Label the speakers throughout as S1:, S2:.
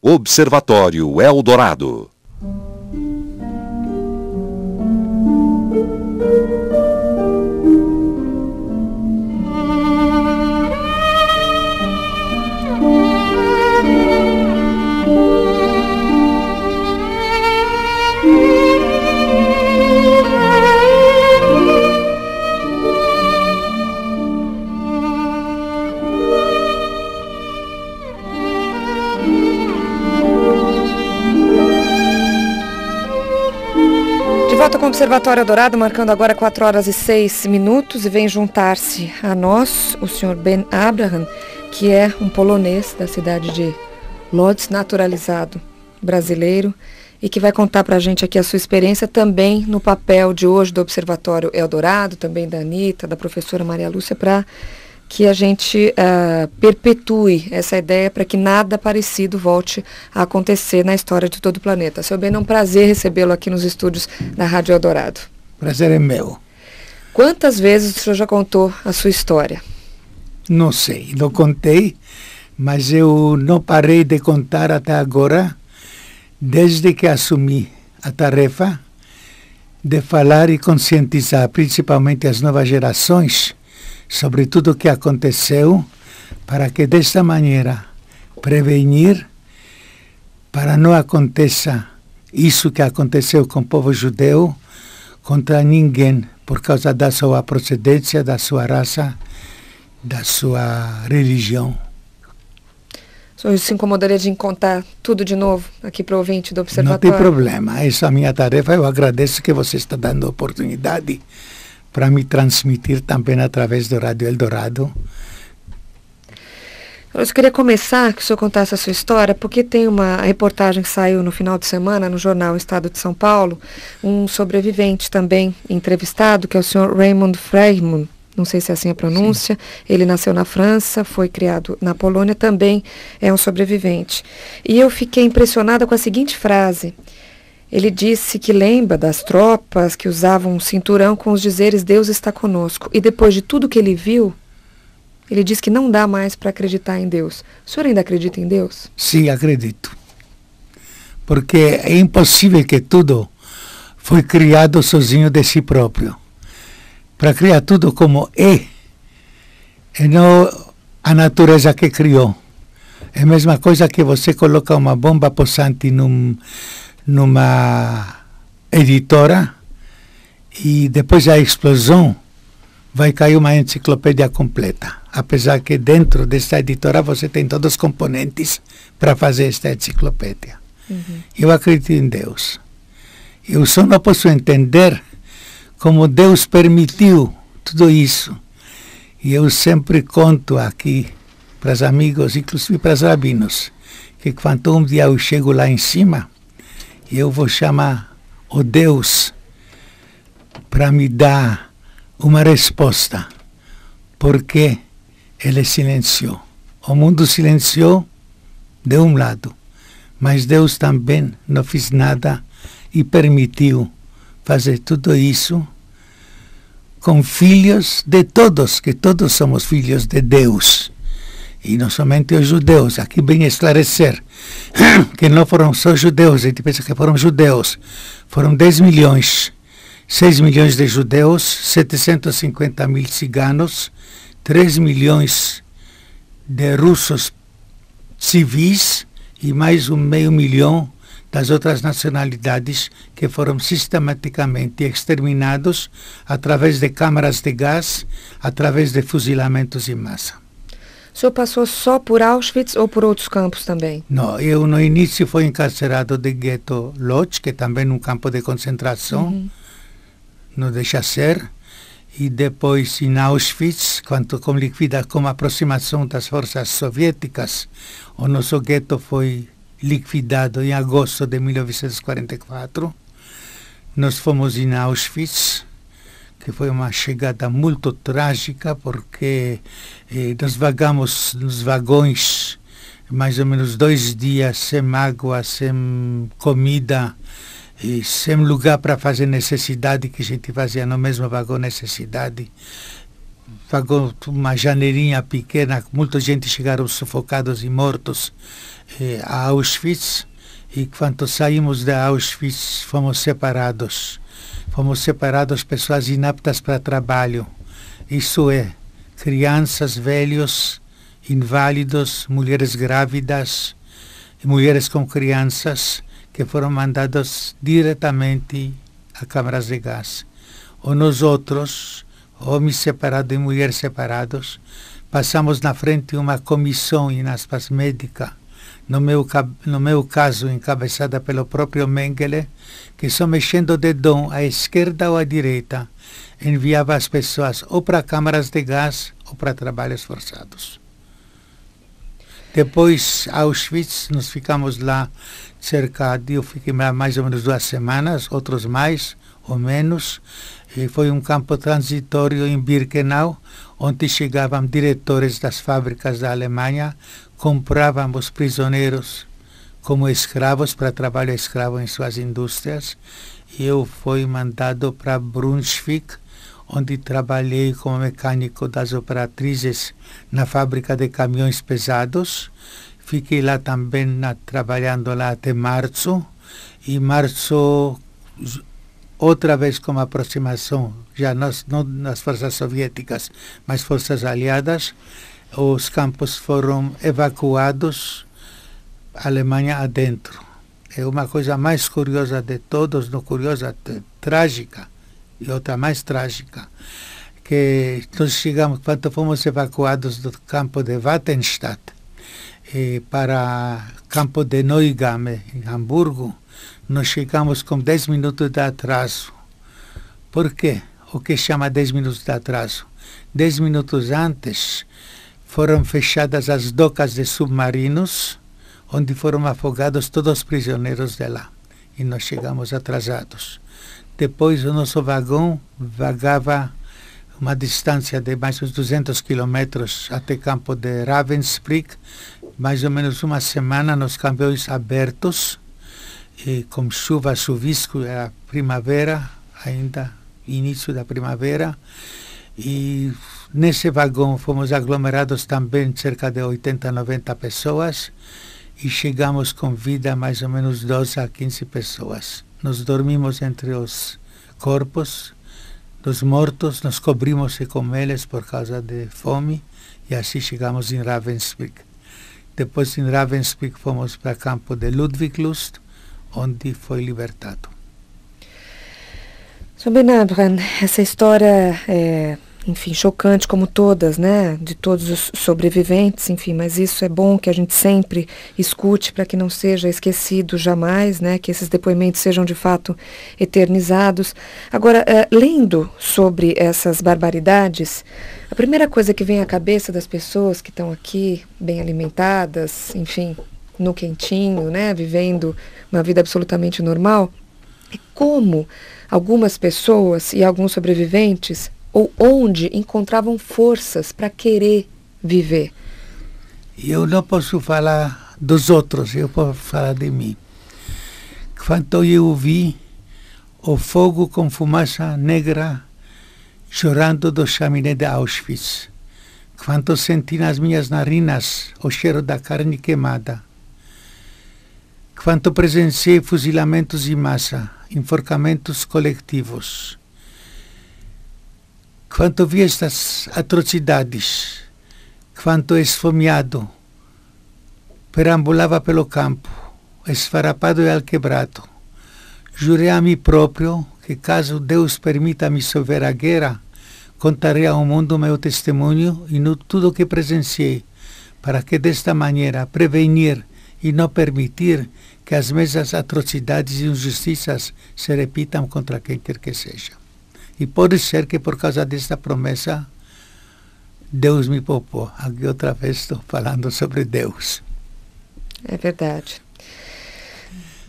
S1: Observatório Eldorado.
S2: Volta com o Observatório Eldorado, marcando agora 4h06, e vem juntar-se a nós o Sr. Ben Abraham, que é um polonês da cidade de Lodz, naturalizado brasileiro, e que vai contar para a gente aqui a sua experiência também no papel de hoje do Observatório Eldorado, também da Anitta, da professora Maria Lúcia, para que a gente perpetue essa ideia para que nada parecido volte a acontecer na história de todo o planeta. Seu Ben, é um prazer recebê-lo aqui nos estúdios da Rádio Eldorado.
S3: Prazer é meu.
S2: Quantas vezes o senhor já contou a sua história?
S3: Não sei, não contei, mas eu não parei de contar até agora, desde que assumi a tarefa de falar e conscientizar, principalmente as novas gerações, sobre tudo o que aconteceu, para que desta maneira prevenir para não aconteça isso que aconteceu com o povo judeu contra ninguém por causa da sua procedência, da sua raça, da sua religião.
S2: O senhor se incomodaria de contar tudo de novo aqui para o ouvinte do Observatório?
S3: Não tem problema, essa é a minha tarefa. Eu agradeço que você está dando a oportunidade para me transmitir também através do Rádio Eldorado.
S2: Eu queria começar que o senhor contasse a sua história, porque tem uma reportagem que saiu no final de semana no jornal Estado de São Paulo, um sobrevivente também entrevistado, que é o senhor Raymond Freiman, não sei se é assim a pronúncia. Sim. Ele nasceu na França, foi criado na Polônia, também é um sobrevivente. E eu fiquei impressionada com a seguinte frase. Ele disse que lembra das tropas que usavam um cinturão com os dizeres Deus está conosco. E depois de tudo que ele viu, ele diz que não dá mais para acreditar em Deus. O senhor ainda acredita em Deus?
S3: Sim, acredito. Porque é impossível que tudo foi criado sozinho de si próprio. Para criar tudo como é não a natureza que criou. É a mesma coisa que você coloca uma bomba possante numa editora e depois da explosão vai cair uma enciclopédia completa. Apesar que dentro desta editora você tem todos os componentes para fazer esta enciclopédia. Uhum. Eu acredito em Deus. Eu só não posso entender como Deus permitiu tudo isso. E eu sempre conto aqui para os amigos, inclusive para os rabinos, que quando um dia eu chego lá em cima, eu vou chamar o Deus para me dar uma resposta. Porque ele silenciou. O mundo silenciou de um lado, mas Deus também não fez nada e permitiu fazer tudo isso com filhos de todos, que todos somos filhos de Deus. E não somente os judeus, aqui vem esclarecer que não foram só judeus, a gente pensa que foram judeus, foram 10 milhões, 6 milhões de judeus, 750 mil ciganos, 3 milhões de russos civis e mais 500 mil das outras nacionalidades que foram sistematicamente exterminados através de câmaras de gás, através de fuzilamentos em massa.
S2: O senhor passou só por Auschwitz ou por outros campos também?
S3: Não, eu no início fui encarcerado de gueto Lodz, que também é um campo de concentração, não deixa ser, e depois em Auschwitz, quando com a aproximação das forças soviéticas, o nosso gueto foi liquidado em agosto de 1944. Nós fomos em Auschwitz, que foi uma chegada muito trágica, porque nós vagamos nos vagões mais ou menos 2 dias sem água, sem comida, e sem lugar para fazer necessidade, que a gente fazia no mesmo vagão necessidade. pagou uma janelinha pequena, muita gente chegaram sufocados e mortos a Auschwitz, e quando saímos de Auschwitz fomos separados, pessoas inaptas para trabalho, isso é, crianças, velhos, inválidos, mulheres grávidas, mulheres com crianças, que foram mandados diretamente a câmaras de gás. Ou nós outros, homens separados e mulheres separados, passamos na frente de uma comissão, em aspas, médica, no meu caso, encabeçada pelo próprio Mengele, que só mexendo o dedão à esquerda ou à direita, enviava as pessoas ou para câmaras de gás ou para trabalhos forçados. Depois, Auschwitz, nós ficamos lá eu fiquei lá mais ou menos 2 semanas, outros mais ou menos, e foi um campo transitório em Birkenau, onde chegavam diretores das fábricas da Alemanha, compravam os prisioneiros como escravos para trabalho escravo em suas indústrias, e eu fui mandado para Brunswick, onde trabalhei como mecânico das operatrizes na fábrica de caminhões pesados. Fiquei lá também trabalhando lá até março, e março outra vez com aproximação, já não nas forças soviéticas, mas forças aliadas, os campos foram evacuados, Alemanha adentro. É uma coisa mais curiosa de todos, não curiosa, trágica, e outra mais trágica, que nós chegamos, quando fomos evacuados do campo de Wattenstadt para o campo de Neuengamme, em Hamburgo, nós chegamos com 10 minutos de atraso. Por quê? O que chama 10 minutos de atraso? 10 minutos antes foram fechadas as docas de submarinos, onde foram afogados todos os prisioneiros de lá, e nós chegamos atrasados. Depois o nosso vagão vagava uma distância de mais uns 200 quilômetros até o campo de Ravensbrück, mais ou menos uma semana nos caminhões abertos, e com chuva, chuvisco, era primavera, ainda início da primavera, e nesse vagão fomos aglomerados também cerca de 80, 90 pessoas, e chegamos com vida mais ou menos 12 a 15 pessoas. Nós dormimos entre os corpos dos mortos, nos cobrimos com eles por causa de fome, e assim chegamos em Ravensbrück. Depois, em Ravensbrück, fomos para o campo de Ludwigslust, onde foi libertado.
S2: Sr. Bernard, essa história é, enfim, chocante como todas, né, de todos os sobreviventes, enfim, mas isso é bom que a gente sempre escute para que não seja esquecido jamais, né, que esses depoimentos sejam de fato eternizados. Agora, lendo sobre essas barbaridades, a primeira coisa que vem à cabeça das pessoas que estão aqui, bem alimentadas, enfim, no quentinho, né, vivendo uma vida absolutamente normal, é como algumas pessoas e alguns sobreviventes ou onde encontravam forças para querer viver.
S3: Eu não posso falar dos outros, eu posso falar de mim. Quando eu vi o fogo com fumaça negra chorando do chaminé de Auschwitz, quando senti nas minhas narinas o cheiro da carne queimada, quando presenciei fuzilamentos em massa, enforcamentos coletivos, quando vi estas atrocidades, quando esfomeado perambulava pelo campo, esfarrapado e alquebrado, jurei a mim próprio que, caso Deus permita-me sobreviver à guerra, contarei ao mundo meu testemunho e tudo o que presenciei, para que desta maneira prevenir e não permitir que as mesmas atrocidades e injustiças se repitam contra quem quer que seja. E pode ser que por causa desta promessa Deus me poupou. Aqui outra vez estou falando sobre Deus.
S2: É verdade.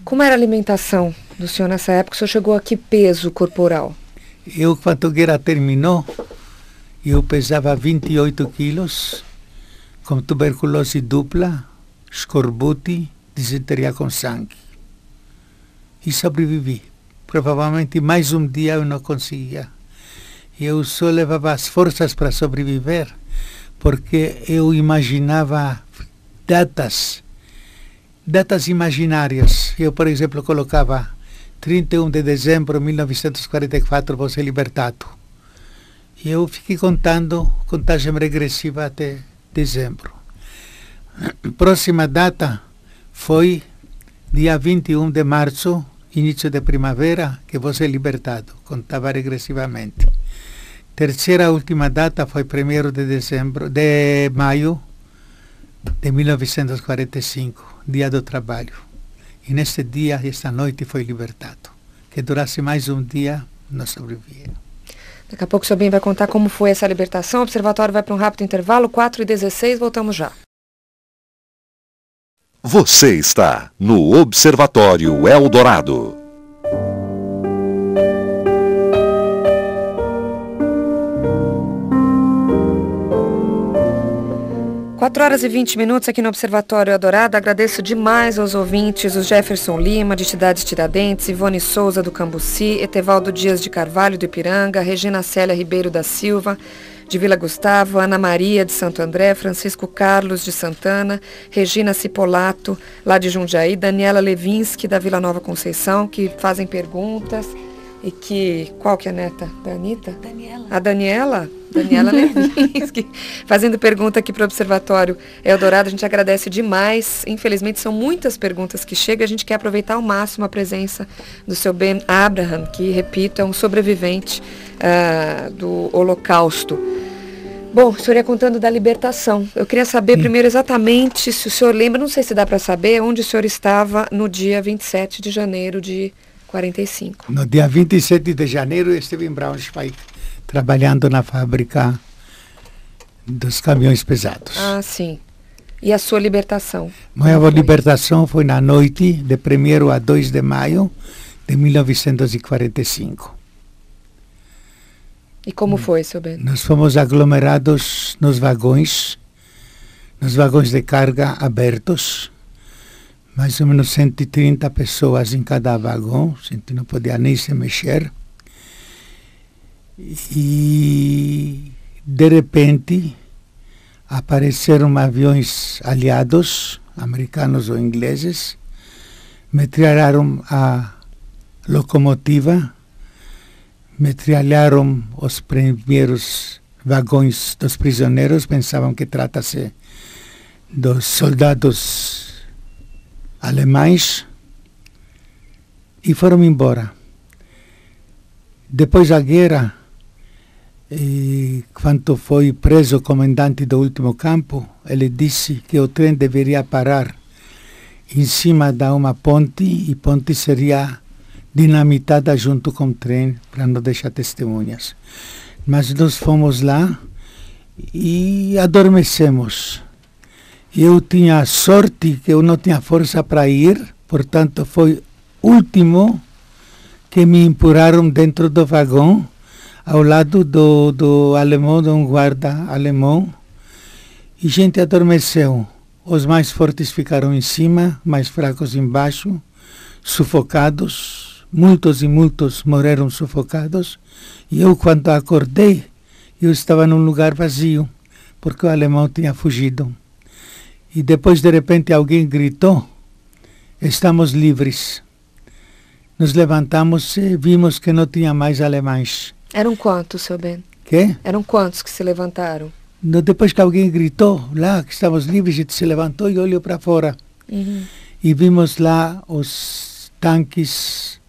S2: Como era a alimentação do senhor nessa época? O senhor chegou a que peso corporal?
S3: Eu, quando a guerra terminou, eu pesava 28 quilos, com tuberculose dupla, escorbuto, disenteria com sangue. E sobrevivi. Provavelmente mais um dia eu não conseguia. Eu só levava as forças para sobreviver, porque eu imaginava datas imaginárias. Eu, por exemplo, colocava 31 de dezembro de 1944, vou ser libertado. E eu fiquei contando, contagem regressiva até dezembro. Próxima data foi dia 21 de março, início de primavera, que vou ser libertado. Contava regressivamente. Terceira última data foi 1º de maio de 1945, dia do trabalho. E nesse dia, esta noite, foi libertado. Que durasse mais um dia, não sobrevivia.
S2: Daqui a pouco o senhor bem vai contar como foi essa libertação. O observatório vai para um rápido intervalo, 4h16, voltamos já.
S1: Você está no Observatório Eldorado.
S2: 4h20 aqui no Observatório Eldorado. Agradeço demais aos ouvintes, o Jefferson Lima, de Cidades Tiradentes, Ivone Souza, do Cambuci, Etevaldo Dias de Carvalho, do Ipiranga, Regina Célia Ribeiro da Silva, de Vila Gustavo, Ana Maria, de Santo André, Francisco Carlos, de Santana, Regina Cipolato, lá de Jundiaí, Daniela Levinsky, da Vila Nova Conceição, que fazem perguntas. E que... Qual que é a neta da Anitta?
S4: Daniela.
S2: A Daniela? Daniela Levinsky, fazendo pergunta aqui para o Observatório Eldorado. A gente agradece demais. Infelizmente, são muitas perguntas que chegam. A gente quer aproveitar ao máximo a presença do seu Ben Abraham, que, repito, é um sobrevivente do Holocausto. Bom, o senhor ia contando da libertação. Eu queria saber primeiro exatamente se o senhor lembra, não sei se dá para saber, onde o senhor estava no dia 27 de janeiro de 45.
S3: No dia 27 de janeiro eu estive em Braunschweig, trabalhando na fábrica dos caminhões pesados.
S2: Ah, sim. E a sua libertação?
S3: Minha libertação foi na noite de 1º a 2 de maio de 1945.
S2: E como foi, seu Ben?
S3: Nós fomos aglomerados nos vagões de carga abertos, mais ou menos 130 pessoas em cada vagão, a gente não podia nem se mexer. E, de repente, apareceram aviões aliados, americanos ou ingleses, metralharam a locomotiva, metralharam os primeiros vagões dos prisioneiros, pensavam que trata-se dos soldados alemães, e foram embora. Depois da guerra, quando foi preso o comandante do último campo, ele disse que o trem deveria parar em cima de uma ponte, e ponte seria dinamitada junto com o trem para não deixar testemunhas. Mas nós fomos lá e adormecemos. Eu tinha sorte que eu não tinha força para ir, portanto foi último que me empurraram dentro do vagão, ao lado do alemão, de um guarda alemão, e a gente adormeceu. Os mais fortes ficaram em cima, mais fracos embaixo, sufocados. Muitos e muitos morreram sufocados. E eu, quando acordei, eu estava num lugar vazio, porque o alemão tinha fugido. E depois, de repente, alguém gritou: "Estamos livres". Nos levantamos e vimos que não tinha mais alemães.
S2: Eram quantos, seu Ben?
S3: Que?
S2: Eram quantos que se levantaram?
S3: Depois que alguém gritou lá que estamos livres, a gente se levantou e olhou para fora. E vimos lá os tanques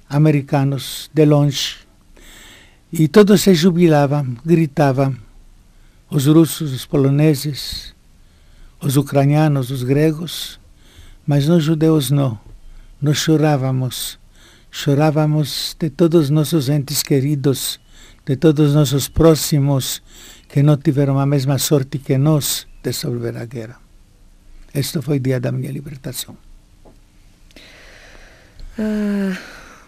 S3: americanos de longe. E todos se jubilavam, gritavam. Os russos, os poloneses, os ucranianos, os gregos, mas nós judeus não. Nós chorávamos de todos os nossos entes queridos, de todos os nossos próximos que não tiveram a mesma sorte que nós de sobreviver à guerra. Este foi o dia da minha libertação.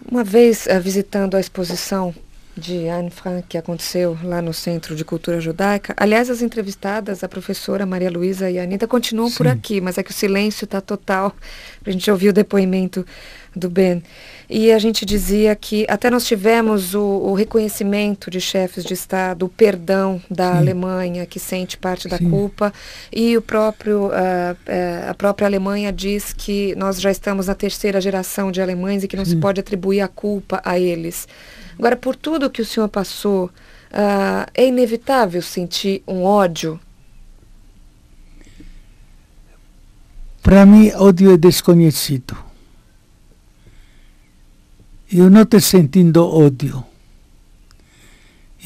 S2: Uma vez, visitando a exposição de Anne Frank, que aconteceu lá no Centro de Cultura Judaica. Aliás, as entrevistadas, a professora Maria Luísa e a Anitta, continuam por aqui, mas é que o silêncio está total para a gente ouvir o depoimento do Ben. E a gente dizia que até nós tivemos o reconhecimento de chefes de Estado, o perdão da Alemanha, que sente parte da culpa, e a própria Alemanha diz que nós já estamos na terceira geração de alemães e que não se pode atribuir a culpa a eles. Agora, por tudo que o senhor passou, é inevitável sentir um ódio?
S3: Para mim, ódio é desconhecido. Eu não estou sentindo ódio.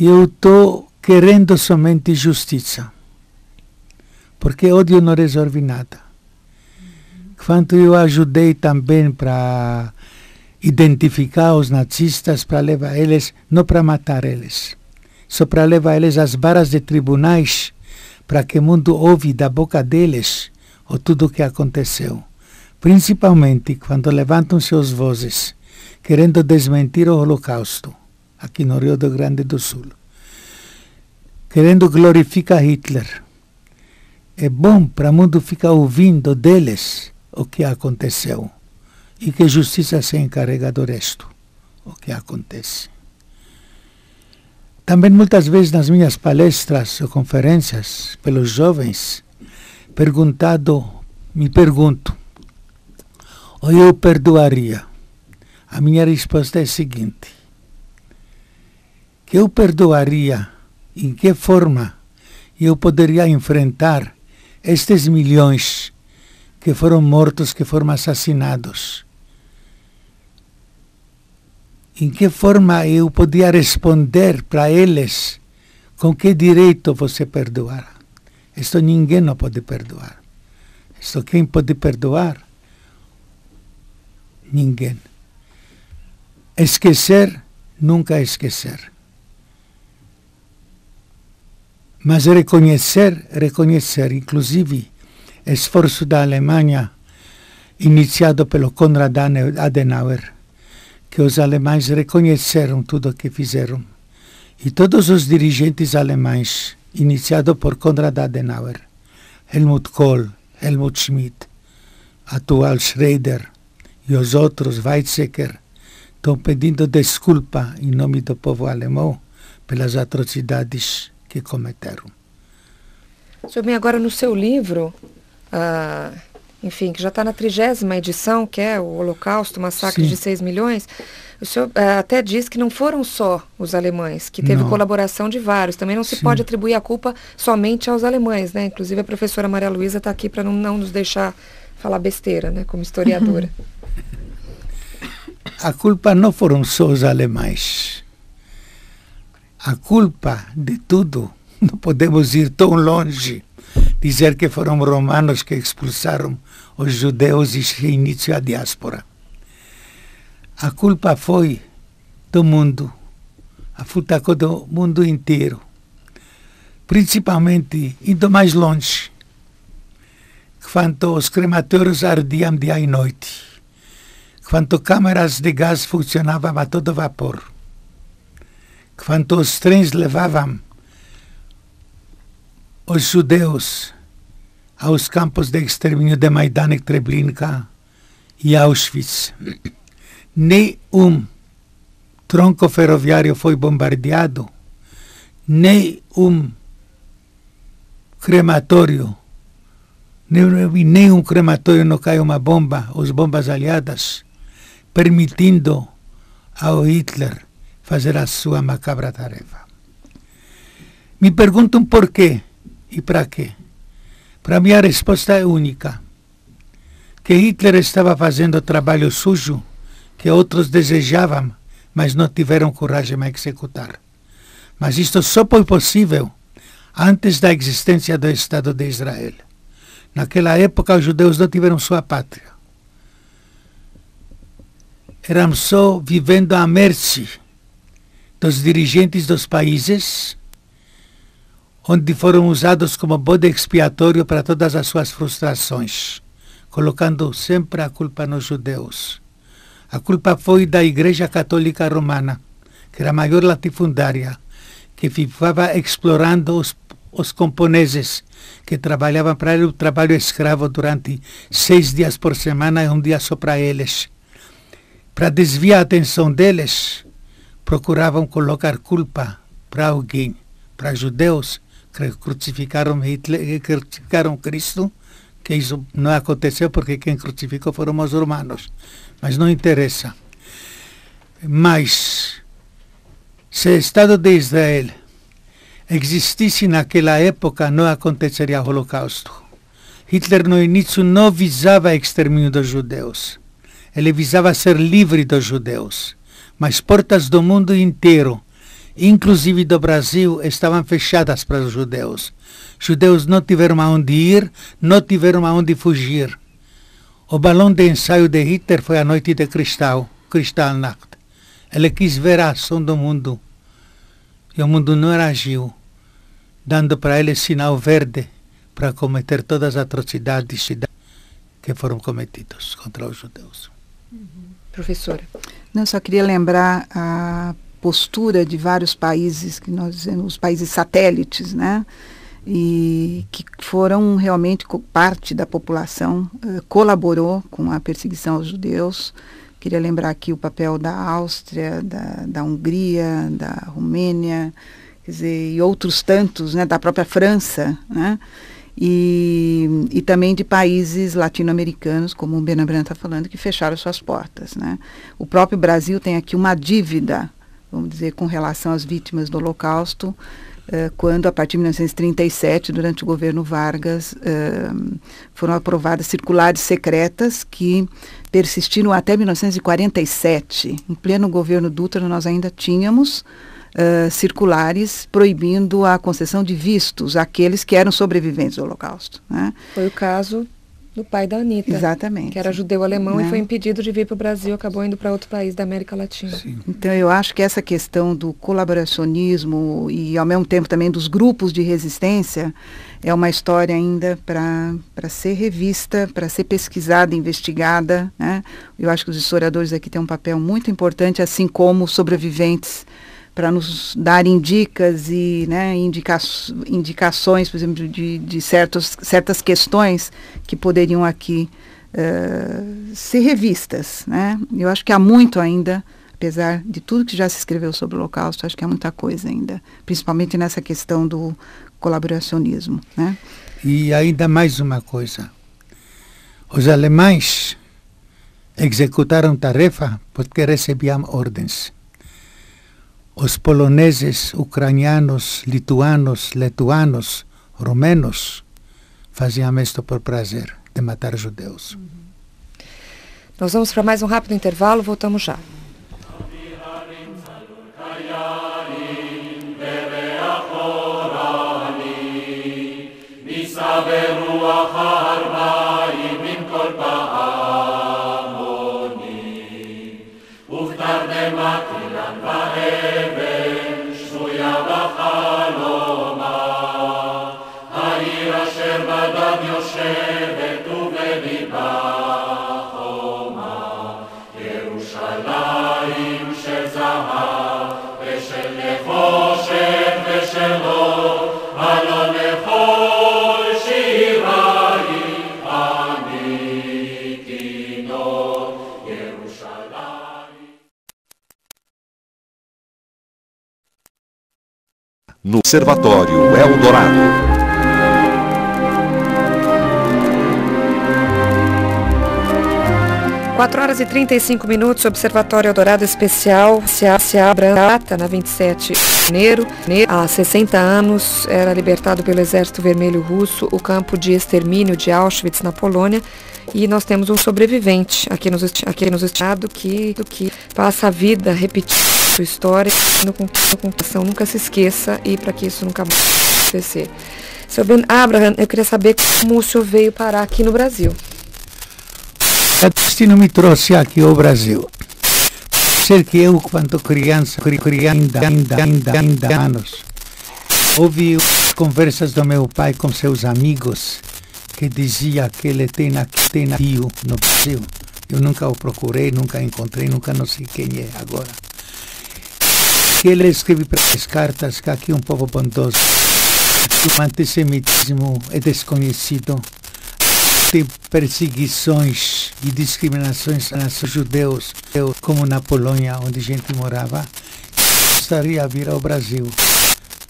S3: Eu estou querendo somente justiça. Porque ódio não resolve nada. Quando eu ajudei também para identificar os nazistas, para levar eles, não para matar eles, só para levar eles às varas de tribunais, para que o mundo ouve da boca deles o tudo o que aconteceu. Principalmente quando levantam suas vozes, querendo desmentir o Holocausto, aqui no Rio Grande do Sul, querendo glorificar Hitler. É bom para o mundo ficar ouvindo deles o que aconteceu e que a justiça se encarrega do resto, o que acontece. Também muitas vezes nas minhas palestras ou conferências pelos jovens, me pergunto, ou eu perdoaria? A minha resposta é a seguinte: que eu perdoaria, em que forma eu poderia enfrentar estes milhões que foram mortos, que foram assassinados? Em que forma eu podia responder para eles? Com que direito você perdoar? Isto ninguém não pode perdoar. Isto quem pode perdoar? Ninguém. Esquecer, nunca esquecer. Mas reconhecer, inclusive, esforço da Alemanha, iniciado pelo Konrad Adenauer, que os alemães reconheceram tudo o que fizeram. E todos os dirigentes alemães, iniciado por Konrad Adenauer, Helmut Kohl, Helmut Schmidt, atual Schroeder e os outros, Weizsäcker, estão pedindo desculpa em nome do povo alemão pelas atrocidades que cometeram.
S2: Senhor Ben, agora no seu livro, enfim, que já está na 30ª edição, que é o Holocausto, o Massacre de 6 milhões, o senhor até diz que não foram só os alemães, que teve colaboração de vários. Também não se pode atribuir a culpa somente aos alemães, né? Inclusive a professora Maria Luísa está aqui para não nos deixar falar besteira, né? Como historiadora.
S3: A culpa não foram só os alemães. A culpa de tudo, não podemos ir tão longe, dizer que foram romanos que expulsaram os judeus e se iniciou a diáspora. A culpa foi do mundo, a culpa do mundo inteiro, principalmente indo mais longe, quando os crematórios ardiam dia e noite, quando câmaras de gás funcionavam a todo vapor, quando os trens levavam os judeus aos campos de extermínio de Maidan e Treblinka e Auschwitz. Nem tronco ferroviário foi bombardeado, nem crematório, nem crematório não caiu uma bomba, as bombas aliadas, permitindo ao Hitler fazer a sua macabra tarefa. Me perguntam por quê e para quê. Para mim a resposta é única. Que Hitler estava fazendo trabalho sujo que outros desejavam, mas não tiveram coragem de executar. Mas isto só foi possível antes da existência do Estado de Israel. Naquela época os judeus não tiveram sua pátria. Eram só vivendo à mercê dos dirigentes dos países onde foram usados como bode expiatório para todas as suas frustrações, colocando sempre a culpa nos judeus. A culpa foi da Igreja Católica Romana, que era a maior latifundária, que ficava explorando os camponeses que trabalhavam para ele o trabalho escravo durante 6 dias por semana e um dia só para eles. para desviar a atenção deles, procuravam colocar culpa para alguém, para judeus que crucificaram Hitler, crucificaram Cristo, que isso não aconteceu porque quem crucificou foram os romanos, mas não interessa. Mas se o Estado de Israel existisse naquela época, não aconteceria o Holocausto. Hitler no início não visava o extermínio dos judeus. Ele visava ser livre dos judeus. Mas portas do mundo inteiro, inclusive do Brasil, estavam fechadas para os judeus. Judeus não tiveram aonde ir, não tiveram aonde fugir. O balão de ensaio de Hitler foi a Noite de Kristallnacht. Ele quis ver a ação do mundo. E o mundo não reagiu, dando para ele sinal verde para cometer todas as atrocidades que foram cometidas contra os judeus.
S2: Professora.
S4: Não, só queria lembrar a postura de vários países, que nós dizemos, os países satélites, né? E que foram realmente parte da população, colaborou com a perseguição aos judeus. Queria lembrar aqui o papel da Áustria, da Hungria, da Romênia, quer dizer, e outros tantos, né, da própria França, né? E também de países latino-americanos, como o Benabran está falando, que fecharam suas portas, né? O próprio Brasil tem aqui uma dívida, vamos dizer, com relação às vítimas do Holocausto, quando, a partir de 1937, durante o governo Vargas, foram aprovadas circulares secretas que persistiram até 1947. Em pleno governo Dutra, nós ainda tínhamos circulares proibindo a concessão de vistos àqueles que eram sobreviventes do Holocausto, né?
S2: Foi o caso do pai da Anitta.
S4: Exatamente.
S2: Que era judeu-alemão,
S4: né?
S2: E foi impedido de vir para o Brasil, acabou indo para outro país da América Latina.
S3: Sim.
S4: Então eu acho que essa questão do colaboracionismo e ao mesmo tempo também dos grupos de resistência é uma história ainda para ser revista, para ser pesquisada, investigada, né? Eu acho que os historiadores aqui têm um papel muito importante, assim como os sobreviventes, para nos darem dicas e, né, indicações, por exemplo, de certas questões que poderiam aqui ser revistas, né? Eu acho que há muito ainda, apesar de tudo que já se escreveu sobre o Holocausto, acho que há muita coisa ainda, principalmente nessa questão do colaboracionismo, né?
S3: E ainda mais uma coisa. Os alemães executaram tarefa porque recebiam ordens. Os poloneses, ucranianos, lituanos, letuanos, romenos faziam isto por prazer, de matar judeus.
S2: Nós vamos para mais um rápido intervalo, voltamos já.
S1: No Observatório Eldorado.
S2: Quatro horas e 35 minutos, Observatório Eldorado Especial se abre data na 27 de janeiro. Há 60 anos era libertado pelo Exército Vermelho Russo o campo de extermínio de Auschwitz, na Polônia. E nós temos um sobrevivente aqui nos estados que passa a vida repetindo sua história, com ação nunca se esqueça e para que isso nunca mais acontecer. Sr. Ben Abraham, eu queria saber como o senhor veio parar aqui no Brasil.
S3: O destino me trouxe aqui ao Brasil. Ser que eu, quando criança, ainda anos, ouvi conversas do meu pai com seus amigos que dizia que ele tem navio no Brasil. Eu nunca o procurei, nunca encontrei, nunca não sei quem é agora. Que ele escreve para as cartas que aqui é um povo bondoso. O antissemitismo é desconhecido. fossem perseguições e discriminações aos judeus, como na Polônia, onde a gente morava, gostaria de vir ao Brasil.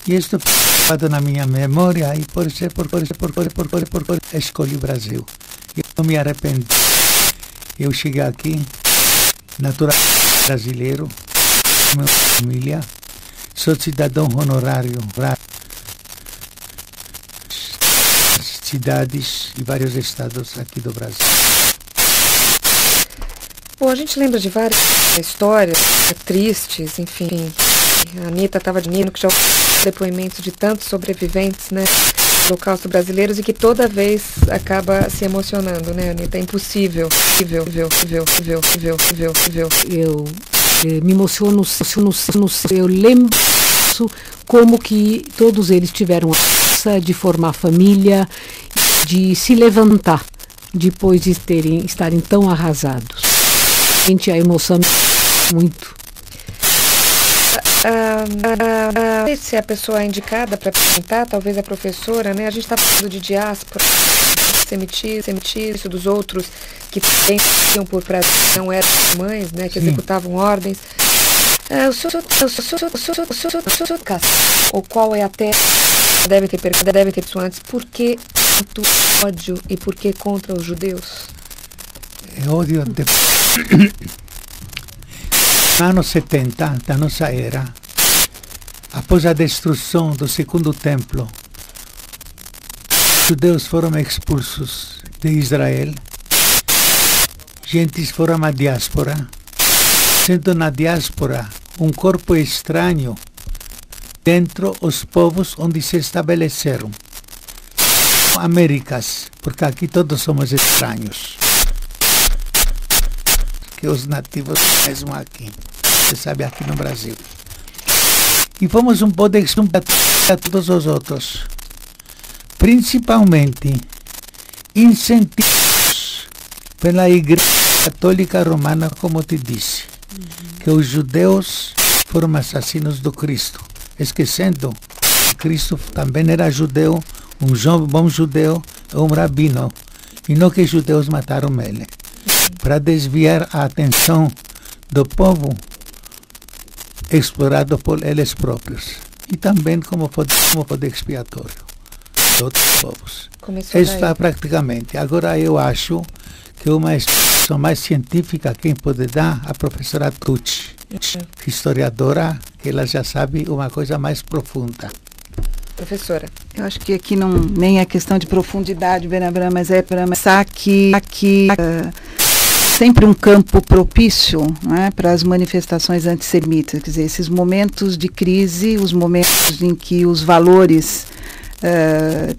S3: E isso ficou na minha memória e por escolhi o Brasil. Eu não me arrependi. Eu cheguei aqui, natural brasileiro, minha família, sou cidadão honorário, cidades e vários estados aqui do Brasil.
S2: Bom, a gente lembra de várias histórias tristes, enfim. A Anitta estava dizendo que já ouviu depoimentos de tantos sobreviventes, né, do Holocausto brasileiros, e que toda vez acaba se emocionando, né, Anitta? É impossível.
S5: Eu me emociono, eu lembro como que todos eles tiveram a força de formar família, de se levantar depois de estarem tão arrasados. A emoção muito.
S2: Não sei se é a pessoa indicada para apresentar, talvez a professora, né? A gente está falando de diáspora, semitismo, dos outros que também iam por prazer, não eram mães, né? Que executavam ordens. O senhor, ou qual é a tese? Deve ter isso antes. Por que tanto ódio e por que contra os judeus?
S3: É ódio de... Anos 70, da nossa era, após a destruição do segundo templo, os judeus foram expulsos de Israel, gentes foram à diáspora, sendo na diáspora um corpo estranho dentro os povos onde se estabeleceram. Américas, porque aqui todos somos estranhos. Que os nativos mesmo aqui, você sabe, aqui no Brasil. E fomos um pouco a todos os outros, principalmente incentivados pela Igreja Católica Romana, como te disse, que os judeus foram assassinos do Cristo, esquecendo que Cristo também era judeu, um bom judeu, um rabino, e não que os judeus mataram ele, para desviar a atenção do povo explorado por eles próprios, e também como poder expiatório de outros povos. Isso está praticamente. Agora eu acho que uma explicação mais científica quem pode dar a professora Tucci, historiadora, que ela já sabe uma coisa mais profunda.
S2: Professora.
S4: Eu acho que aqui não nem é questão de profundidade, Benabram, mas é para pensar que sempre um campo propício, né, para as manifestações antissemitas. Quer dizer, esses momentos de crise, os momentos em que os valores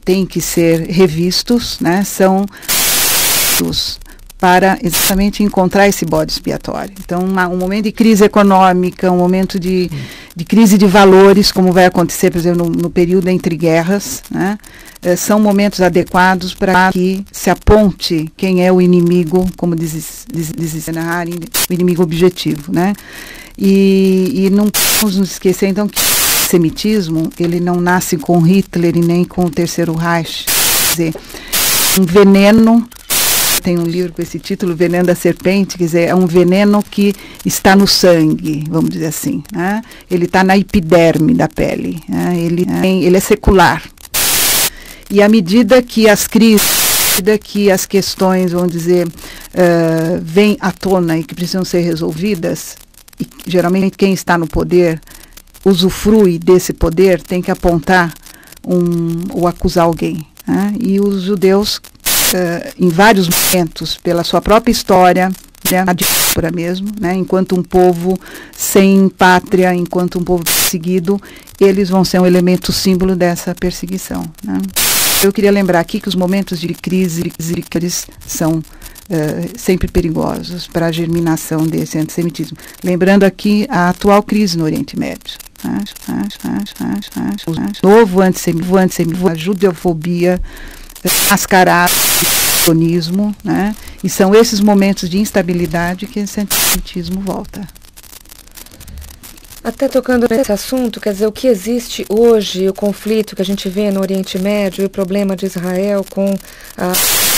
S4: têm que ser revistos, né, são para exatamente encontrar esse bode expiatório. Então, um momento de crise econômica, um momento de crise de valores, como vai acontecer, por exemplo, no período entre guerras, né, são momentos adequados para que se aponte quem é o inimigo, como diz Nahari, o inimigo objetivo, né? E não podemos nos esquecer, então, que o antissemitismo, ele não nasce com Hitler e nem com o Terceiro Reich. Quer dizer, um veneno, tem um livro com esse título, Veneno da Serpente, quer dizer, é um veneno que está no sangue, vamos dizer assim, né? Ele está na epiderme da pele, né? Ele é secular. E à medida que as crises, à medida que as questões, vamos dizer, vêm à tona e que precisam ser resolvidas, e geralmente quem está no poder usufrui desse poder, tem que apontar ou acusar alguém, né? E os judeus, em vários momentos, pela sua própria história, né, a diáspora mesmo, né, enquanto um povo sem pátria, enquanto um povo perseguido, eles vão ser um elemento símbolo dessa perseguição, né? Eu queria lembrar aqui que os momentos de crise são sempre perigosos para a germinação desse antissemitismo. Lembrando aqui a atual crise no Oriente Médio. O novo antissemitismo, a judeofobia mascarada de sionismo, né? E são esses momentos de instabilidade que esse antissemitismo volta.
S2: Até tocando nesse assunto, quer dizer, o que existe hoje, o conflito que a gente vê no Oriente Médio, o problema de Israel com a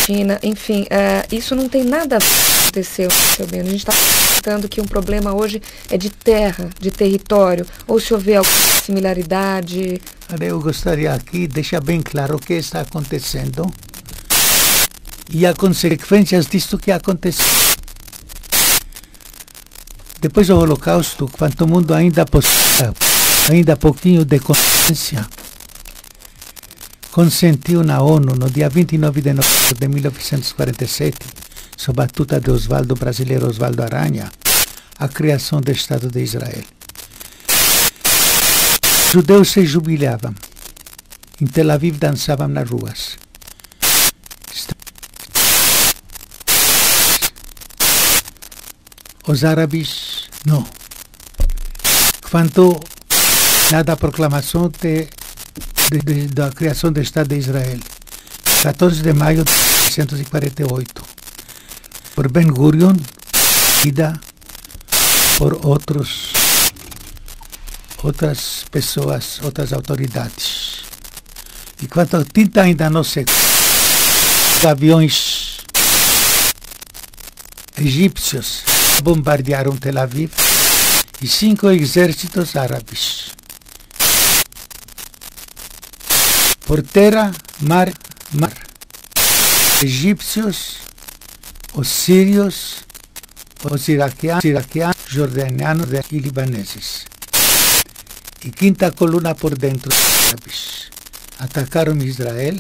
S2: China, enfim, isso não tem nada a ver com o que aconteceu, seu bem. A gente está pensando que um problema hoje é de terra, de território, ou se houver alguma similaridade.
S3: Eu gostaria aqui de deixar bem claro o que está acontecendo e as consequências disto que aconteceu. Depois do Holocausto, quando o mundo ainda possuía ainda pouquinho de consciência, consentiu na ONU, no dia 29 de novembro de 1947, sob a tuta de Oswaldo, brasileiro Oswaldo Aranha, a criação do Estado de Israel. Os judeus se jubilavam. Em Tel Aviv dançavam nas ruas. Os árabes, não. Quando nada a proclamação da criação do Estado de Israel, 14 de maio de 1948, por Ben Gurion, seguida por outras pessoas, outras autoridades. E quando a tinta ainda não secou, os aviões egípcios bombardearam Tel Aviv e 5 exércitos árabes. Por terra, mar, egípcios, os sírios, os iraquianos, jordanianos e libaneses. E quinta coluna por dentro, os árabes. Atacaram Israel,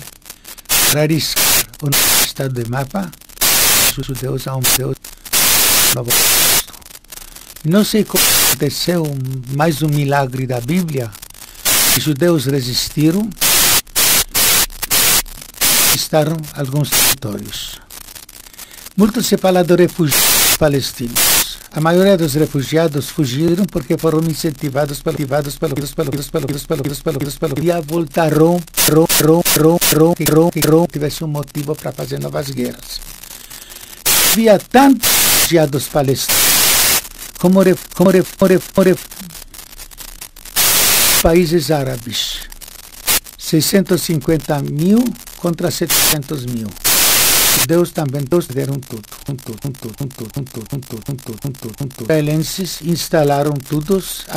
S3: para riscar o estado de mapa, os judeus a um novo posto. Não sei como aconteceu mais um milagre da Bíblia. Os judeus resistiram, conquistaram alguns territórios. Muito se fala de refugiados palestinos. A maioria dos refugiados fugiram porque foram incentivados pelo e voltaram que tivesse um motivo para fazer novas guerras. Havia tantos refugiados palestinos como países árabes. 650 mil contra 700 mil. Deus também deram tudo. Os israelenses instalaram todos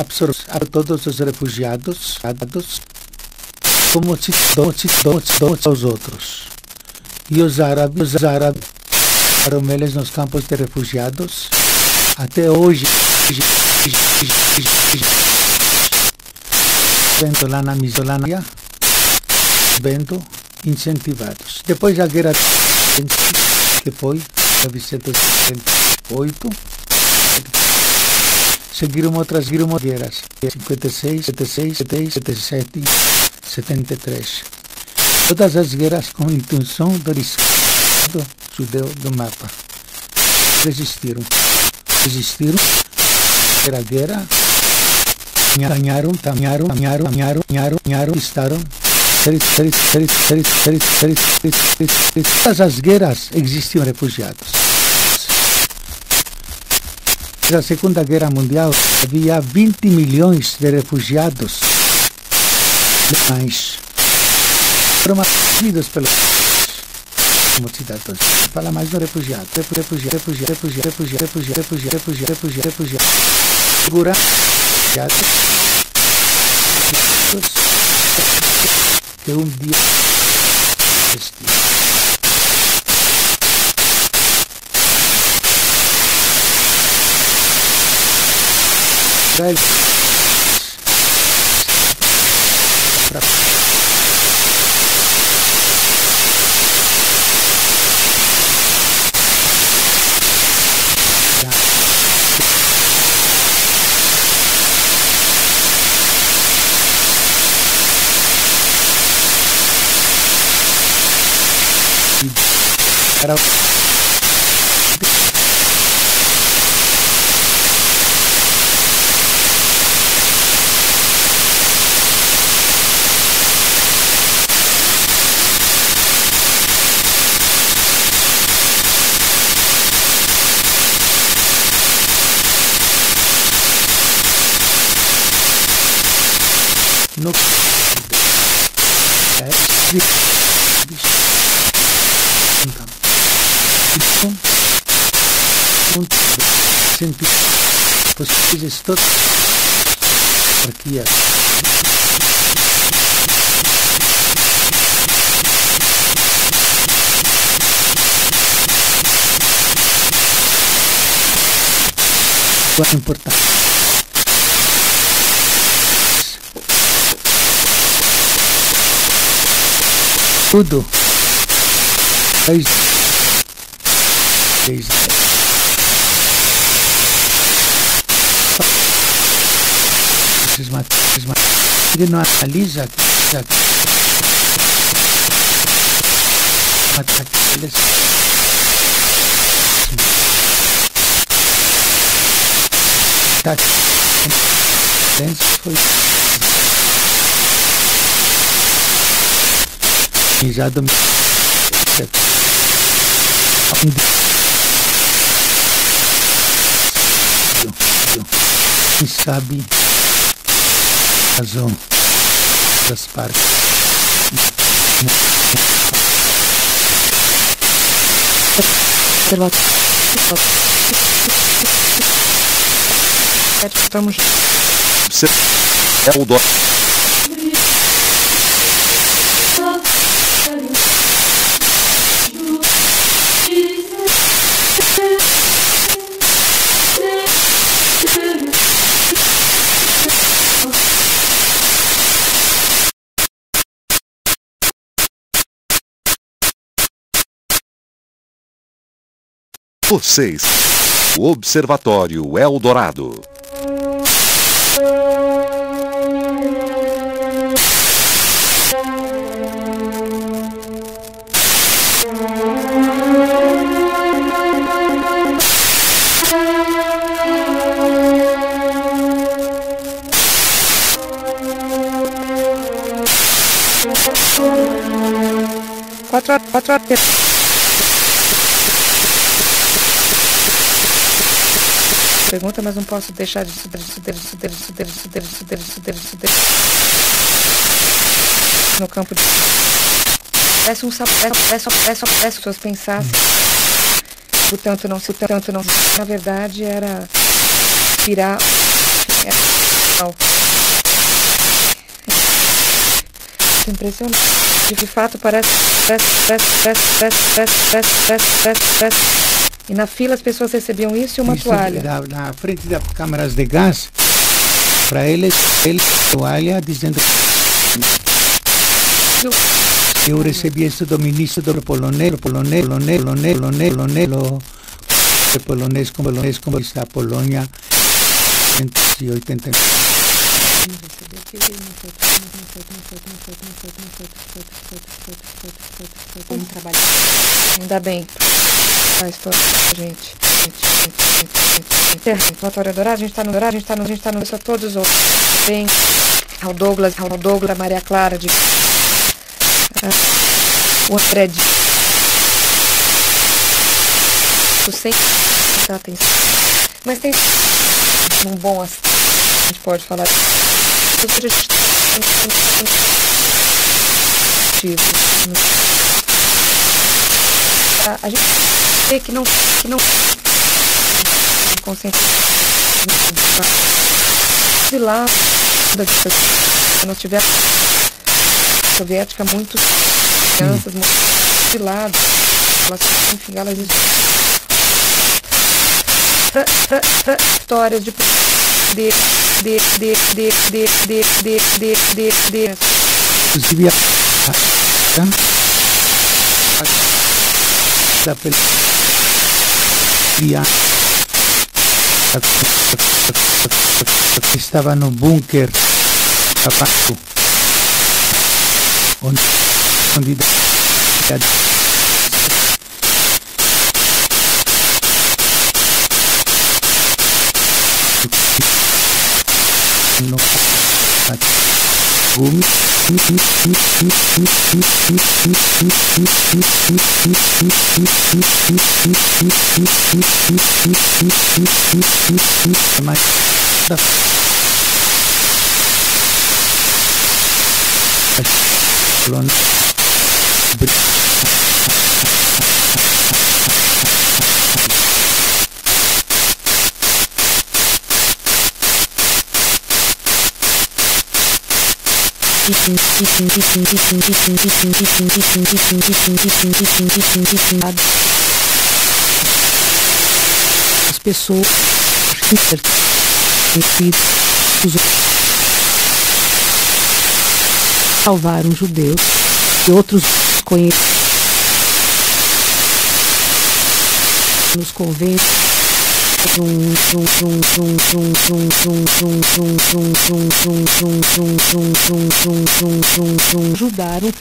S3: os refugiados como cidadãos aos outros. E os árabes pararam eles nos campos de refugiados. Até hoje, vendo lá na Misolânia, vendo incentivados. Depois da guerra que foi 1978, seguiram outras guerras, 56, 76, 77, 73. Todas as guerras com a intenção de riscar o judeu do mapa. Resistiram. Era guerra, ganharam, estaram. Todas as guerras existiam refugiados. Na Segunda Guerra Mundial havia 20 milhões de refugiados alemães. Foram acolhidos pelos como cidadãos. Fala mais do refugiado. Segurar que um dia existir. Israel para sentir possíveis todas aqui é importante. Tudo. Ele não analisa foi já quem sabe razão das partes.
S2: Estamos
S1: é o dó. Vocês. O Observatório Eldorado.
S2: Quatro horas. Pergunta, mas não posso deixar de no campo de parece um sapo, peço as pessoas pensassem portanto não na verdade era virar impressionante, de fato parece e na fila as pessoas recebiam isso e uma toalha.
S3: Na frente das câmaras de gás, para eles toalha dizendo eu recebi isso do ministro do polonês como está a Polônia em 1980.
S2: Ainda bem. A história da gente. Observatório Eldorado, a gente está no a todos os outros. Bem, ao Douglas, a Maria Clara de o André de sem prestar atenção. Mas tem um bom a gente pode falar a gente vê que não consciência de lá nós tivemos soviética muitas crianças de lado elas enfim elas histórias de
S3: inclusive da estava no bunker abaixo onde no
S5: As pessoas salvaram judeus e outros conhecidos nos conventos ajudaram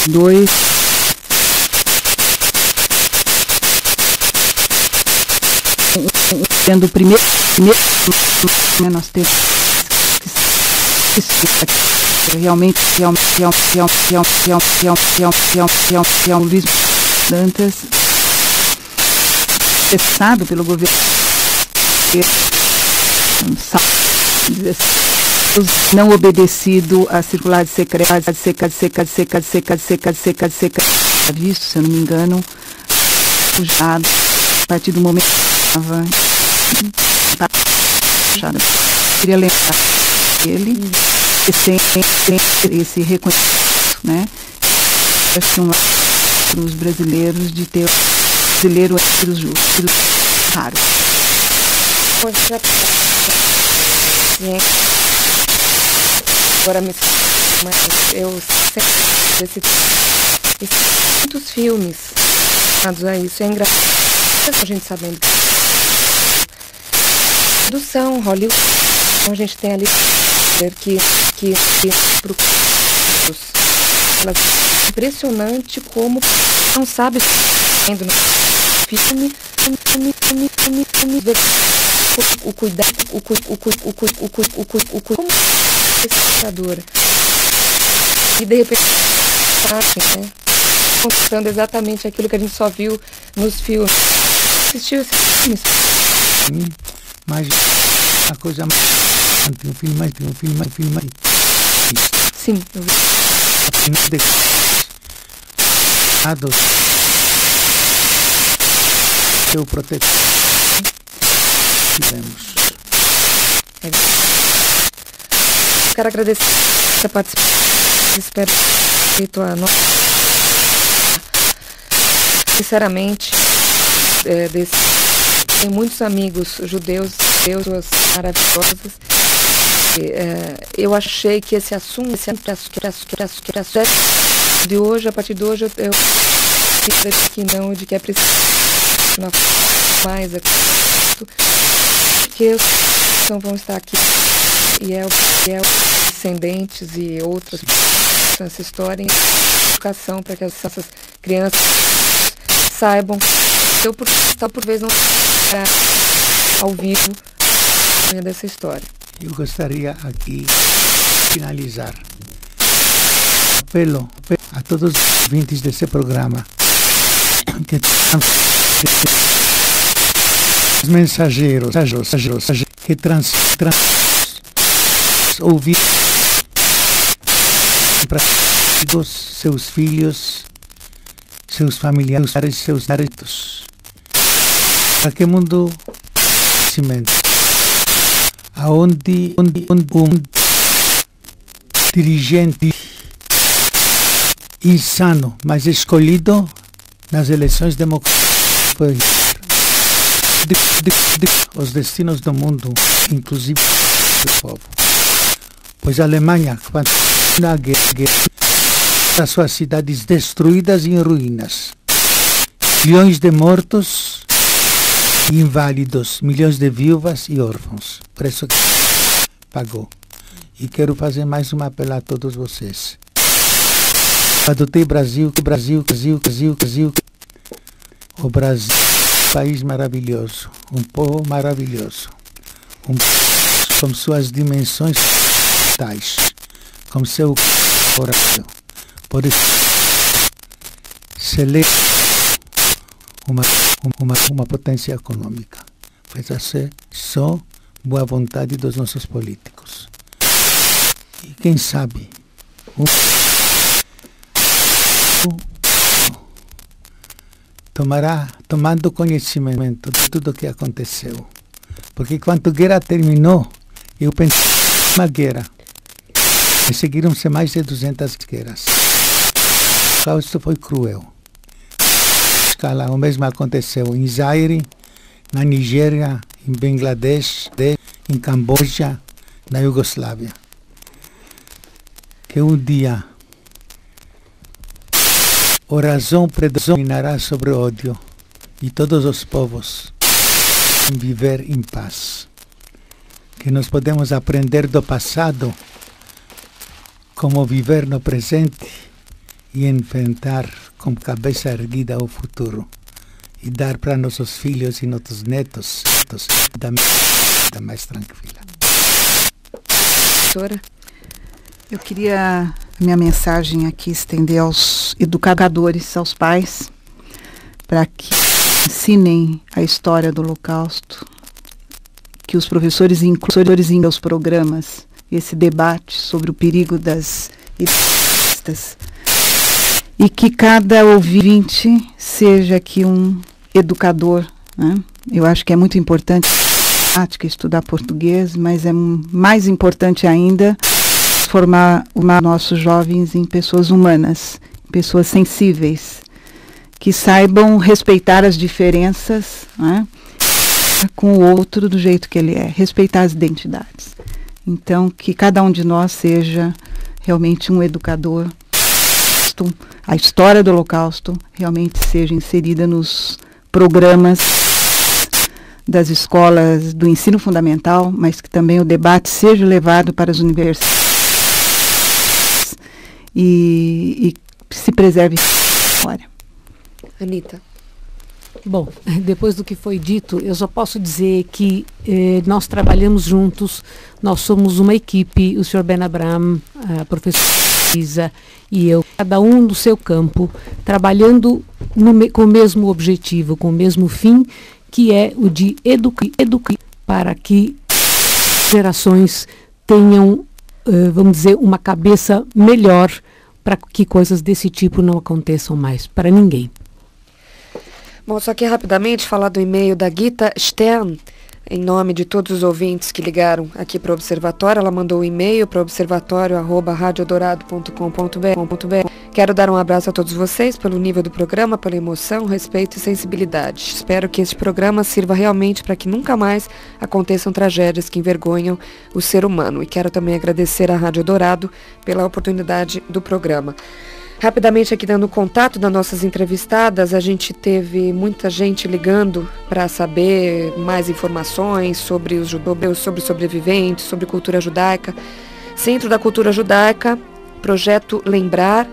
S4: dois sendo o primeiro nós temos que realmente o Luiz Dantas cessado pelo governo não obedecido a circulares secretas visto, se eu não me engano, fujado a partir do momento que estava queria lembrar ele esse reconhecimento, né? Acho que para os brasileiros de ter brasileiro entre os justos, raro.
S2: Agora mas eu sempre muitos filmes a isso é engraçado a gente sabendo produção Hollywood, a gente tem ali que impressionante como não sabe vendo no filme o cuidado e de repente né, contando exatamente aquilo que a gente só viu nos filmes. Assistiu esses filmes?
S3: Mas a coisa tem um filme
S2: sim, eu vi.
S3: Seu protetor tivemos.
S2: Quero agradecer a participação. Espero feito a nossa. Sinceramente, tem muitos amigos judeus, pessoas maravilhosas. Eu achei que esse assunto de hoje, a partir de hoje, eu que não, de que é preciso mais porque então vão estar aqui e é descendentes e outras nessa história, educação para que essas crianças saibam. Eu por vez não ao vivo dessa história.
S3: Eu gostaria aqui de finalizar. Apelo a todos os ouvintes desse programa que os mensageiros que ouvir para seus filhos, seus familiares, seus netos, para que o mundo cimento aonde um dirigente insano, mas escolhido nas eleições democráticas os destinos do mundo, inclusive do povo. Pois a Alemanha, quando na guerra, as suas cidades destruídas e em ruínas, milhões de mortos e inválidos, milhões de viúvas e órfãos. Preço que pagou. E quero fazer mais um apelo a todos vocês. Adotei Brasil. O Brasil é um país maravilhoso, um povo maravilhoso, um povo com suas dimensões tais, com seu coração. Por isso, celebra uma potência econômica. Vai ser só boa vontade dos nossos políticos. E quem sabe, tomando conhecimento de tudo o que aconteceu. Porque quando a guerra terminou, eu pensei uma guerra. E seguiram-se mais de 200 guerras. O Holocausto foi cruel. O mesmo aconteceu em Zaire, na Nigéria, em Bangladesh, em Camboja, na Iugoslávia. Que um dia a razão predominará sobre o ódio e todos os povos vão viver em paz. Que nós podemos aprender do passado como viver no presente e enfrentar com cabeça erguida o futuro e dar para nossos filhos e nossos netos da mais tranquila.
S2: Doutora?
S4: Eu queria, a minha mensagem aqui, estender aos educadores, aos pais, para que ensinem a história do Holocausto, que os professores incluam os programas esse debate sobre o perigo das ideias e que cada ouvinte seja aqui um educador, né? Eu acho que é muito importante estudar português, mas é mais importante ainda formar nossos jovens em pessoas humanas, pessoas sensíveis, que saibam respeitar as diferenças, né, com o outro do jeito que ele é, respeitar as identidades. Então, que cada um de nós seja realmente um educador, a história do Holocausto realmente seja inserida nos programas das escolas do ensino fundamental, mas que também o debate seja levado para as universidades e se preserve a história.
S2: Anita.
S5: Bom, depois do que foi dito, eu só posso dizer que nós trabalhamos juntos, nós somos uma equipe, o Sr. Ben Abraham, a professora Isa e eu, cada um do seu campo, trabalhando com o mesmo objetivo, com o mesmo fim, que é o de educar para que gerações tenham, vamos dizer, uma cabeça melhor para que coisas desse tipo não aconteçam mais para ninguém.
S2: Bom, só que rapidamente falar do e-mail da Gita Stern, em nome de todos os ouvintes que ligaram aqui para o Observatório. Ela mandou um e-mail para observatório@radiodorado.com.br. Quero dar um abraço a todos vocês pelo nível do programa, pela emoção, respeito e sensibilidade. Espero que este programa sirva realmente para que nunca mais aconteçam tragédias que envergonham o ser humano. E quero também agradecer à Rádio Dourado pela oportunidade do programa. Rapidamente aqui dando contato das nossas entrevistadas, a gente teve muita gente ligando para saber mais informações sobre os judeus, sobre sobreviventes, sobre cultura judaica. Centro da Cultura Judaica, Projeto Lembrar,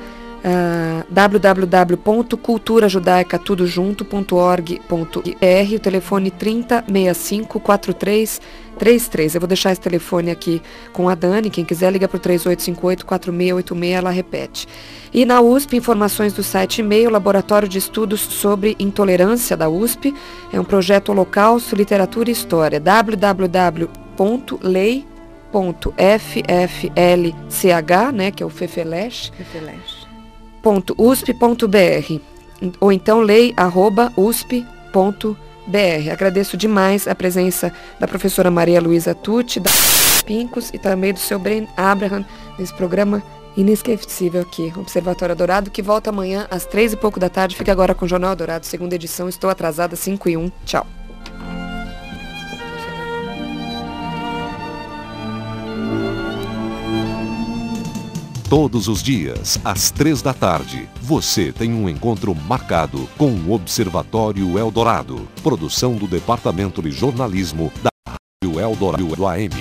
S2: www.culturajudaica.org.br, o telefone 3065-4333. Eu vou deixar esse telefone aqui com a Dani, quem quiser liga para o 3858-4686, ela repete. E na USP, informações do site e-mail, Laboratório de Estudos sobre Intolerância da USP, é um projeto Holocausto, Literatura e História, www.lei.fflch, né, que é o FEFELECH, .usp.br, ou então lei@usp.br. Agradeço demais a presença da professora Maria Luísa Tucci, da Pincos e também do seu Ben Abraham nesse programa inesquecível aqui, Observatório Dourado, que volta amanhã às 3h pouco da tarde. Fica agora com o Jornal Dourado, segunda edição. Estou atrasada, 5h01. Tchau.
S1: Todos os dias, às 3 da tarde, você tem um encontro marcado com o Observatório Eldorado, produção do Departamento de Jornalismo da Rádio Eldorado AM.